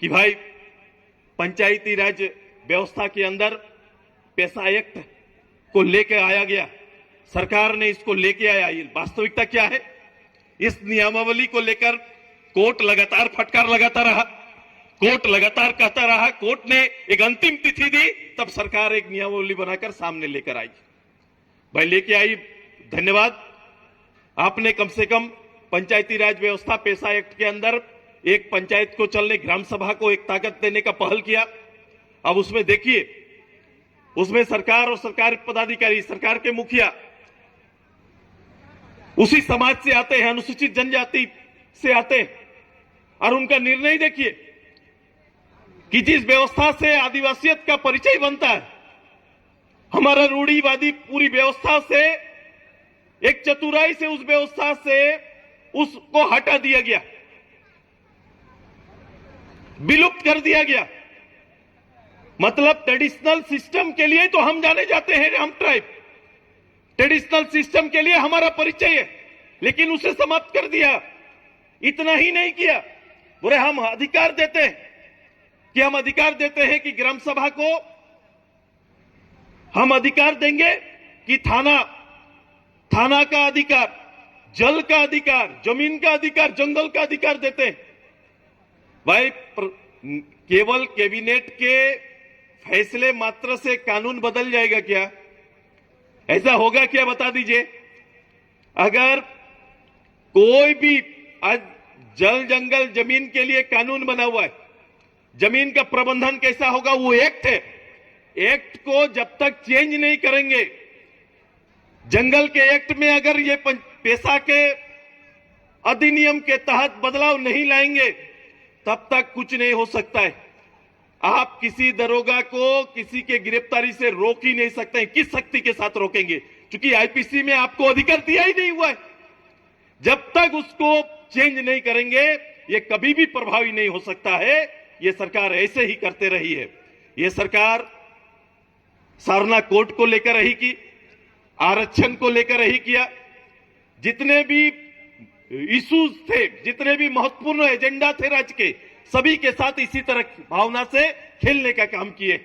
कि भाई पंचायती राज व्यवस्था के अंदर पैसा एक्ट को लेके आया गया, सरकार ने इसको लेके आया। ये वास्तविकता क्या है? इस नियमावली को लेकर कोर्ट लगातार फटकार लगाता रहा, कोर्ट लगातार कहता रहा, कोर्ट ने एक अंतिम तिथि दी, तब सरकार एक नियमावली बनाकर सामने लेकर आई। भाई लेके आई, धन्यवाद। आपने कम से कम पंचायती राज व्यवस्था पैसा एक्ट के अंदर एक पंचायत को चलने, ग्राम सभा को एक ताकत देने का पहल किया। अब उसमें देखिए, उसमें सरकार और सरकारी पदाधिकारी, सरकार के मुखिया उसी समाज से आते हैं, अनुसूचित जनजाति से आते हैं, और उनका निर्णय देखिए कि जिस व्यवस्था से आदिवासियत का परिचय बनता है, हमारा रूढ़िवादी पूरी व्यवस्था से एक चतुराई से उस व्यवस्था से उसको हटा दिया गया, विलुप्त कर दिया गया। मतलब ट्रेडिशनल सिस्टम के लिए तो हम जाने जाते हैं, हम ट्राइब ट्रेडिशनल सिस्टम के लिए हमारा परिचय है, लेकिन उसे समाप्त कर दिया। इतना ही नहीं किया, बोले हम अधिकार देते हैं कि ग्राम सभा को हम अधिकार देंगे कि थाना का अधिकार, जल का अधिकार, जमीन का अधिकार, जंगल का अधिकार देते हैं। भाई केवल कैबिनेट के फैसले मात्र से कानून बदल जाएगा क्या? ऐसा होगा क्या? बता दीजिए। अगर कोई भी आज जल जंगल जमीन के लिए कानून बना हुआ है, जमीन का प्रबंधन कैसा होगा वो एक्ट है। एक्ट को जब तक चेंज नहीं करेंगे, जंगल के एक्ट में अगर ये पेशा के अधिनियम के तहत बदलाव नहीं लाएंगे, तब तक कुछ नहीं हो सकता है। आप किसी दरोगा को किसी के गिरफ्तारी से रोक ही नहीं सकते हैं। किस शक्ति के साथ रोकेंगे? क्योंकि आईपीसी में आपको अधिकार दिया ही नहीं हुआ है। जब तक उसको चेंज नहीं करेंगे, ये कभी भी प्रभावी नहीं हो सकता है। ये सरकार ऐसे ही करते रही है। ये सरकार सारना कोर्ट को लेकर रही की, आरक्षण को लेकर रही किया, जितने भी इश्यूज थे, जितने भी महत्वपूर्ण एजेंडा थे राज्य के, सभी के साथ इसी तरह भावना से खेलने का काम किए।